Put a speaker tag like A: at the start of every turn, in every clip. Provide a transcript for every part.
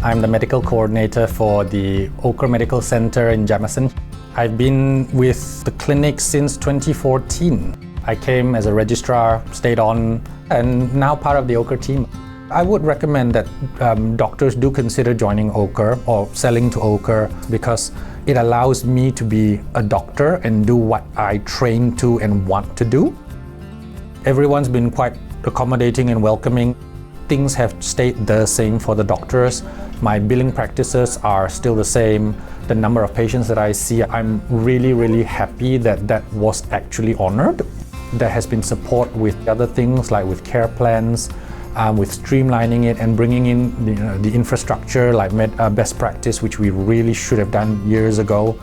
A: I'm the medical coordinator for the Ochre Medical Center in Jamison. I've been with the clinic since 2014. I came as a registrar, stayed on, and now part of the Ochre team. I would recommend that doctors do consider joining Ochre or selling to Ochre because it allows me to be a doctor and do what I train to and want to do. Everyone's been quite accommodating and welcoming. Things have stayed the same for the doctors. My billing practices are still the same. The number of patients that I see, I'm really happy that that was actually honored. There has been support with other things like with care plans, with streamlining it and bringing in the infrastructure like best practice, which we really should have done years ago.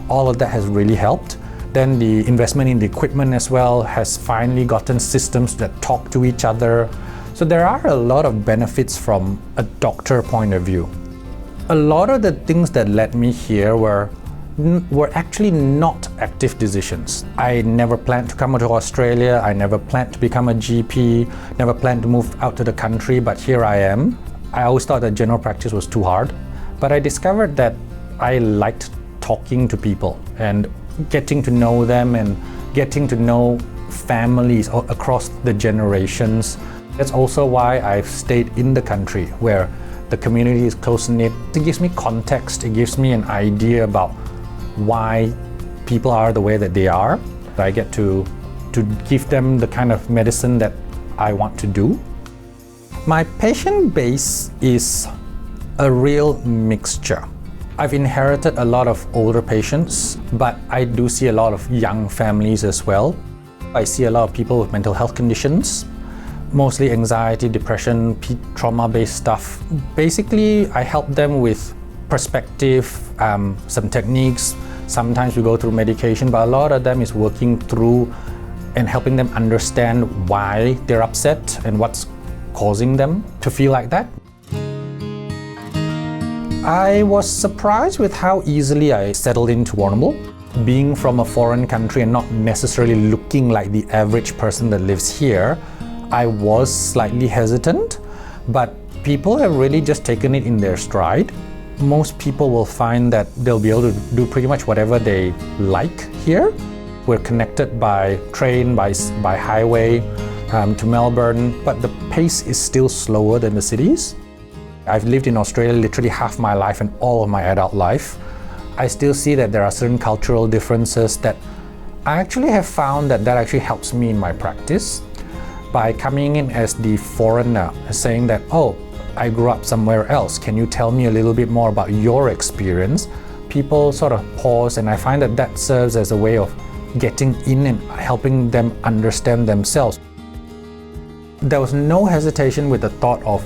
A: All of that has really helped. Then the investment in the equipment as well has finally gotten systems that talk to each other. So there are a lot of benefits from a doctor point of view. A lot of the things that led me here were actually not active decisions. I never planned to come to Australia. I never planned to become a GP, never planned to move out to the country, but here I am. I always thought that general practice was too hard, but I discovered that I liked talking to people and getting to know them and getting to know families across the generations. That's also why I've stayed in the country where the community is close-knit. It gives me context, it gives me an idea about why people are the way that they are. I get to give them the kind of medicine that I want to do. My patient base is a real mixture. I've inherited a lot of older patients, but I do see a lot of young families as well. I see a lot of people with mental health conditions, mostly anxiety, depression, trauma-based stuff. Basically, I help them with perspective, some techniques. Sometimes we go through medication, but a lot of them is working through and helping them understand why they're upset and what's causing them to feel like that. I was surprised with how easily I settled into Warrnambool. Being from a foreign country and not necessarily looking like the average person that lives here, I was slightly hesitant, but people have really just taken it in their stride. Most people will find that they'll be able to do pretty much whatever they like here. We're connected by train, by highway to Melbourne, but the pace is still slower than the cities. I've lived in Australia literally half my life and all of my adult life. I still see that there are certain cultural differences that I actually have found that actually helps me in my practice. By coming in as the foreigner, saying that, oh, I grew up somewhere else, can you tell me a little bit more about your experience? People sort of pause, and I find that that serves as a way of getting in and helping them understand themselves. There was no hesitation with the thought of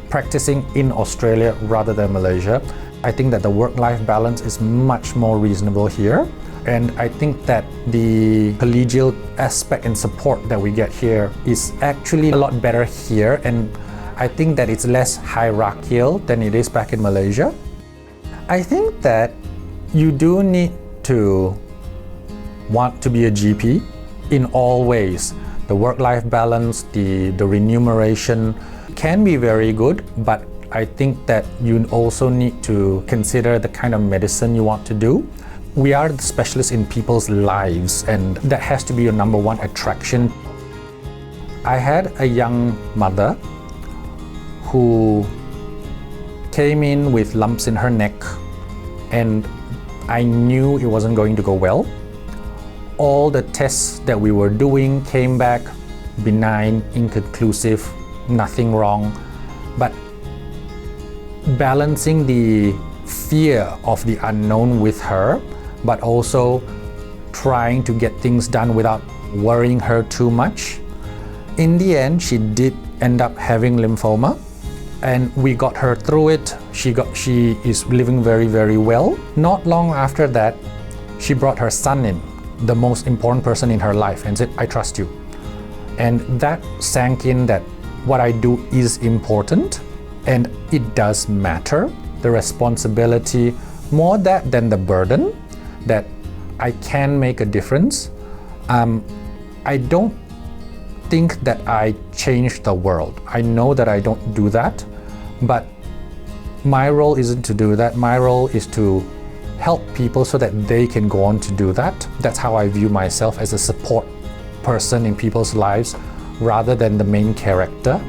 A: practicing in Australia rather than Malaysia. I think that the work-life balance is much more reasonable here. And I think that the collegial aspect and support that we get here is actually a lot better here. And I think that it's less hierarchical than it is back in Malaysia. I think that you do need to want to be a GP in all ways. The work-life balance, the remuneration can be very good, but I think that you also need to consider the kind of medicine you want to do. We are the specialists in people's lives, and that has to be your number one attraction. I had a young mother who came in with lumps in her neck, and I knew it wasn't going to go well. All the tests that we were doing came back benign, inconclusive, nothing wrong. But balancing the fear of the unknown with her, but also trying to get things done without worrying her too much. In the end, she did end up having lymphoma, and we got her through it. She is living very well. Not long after that, she brought her son in, the most important person in her life, and said, I trust you. And that sank in that what I do is important and it does matter. The responsibility, more that than the burden, that I can make a difference. I don't think that I change the world. I know that I don't do that, but My role isn't to do that. My role is to help people so that they can go on to do that. That's how I view myself, as a support person in people's lives rather than the main character.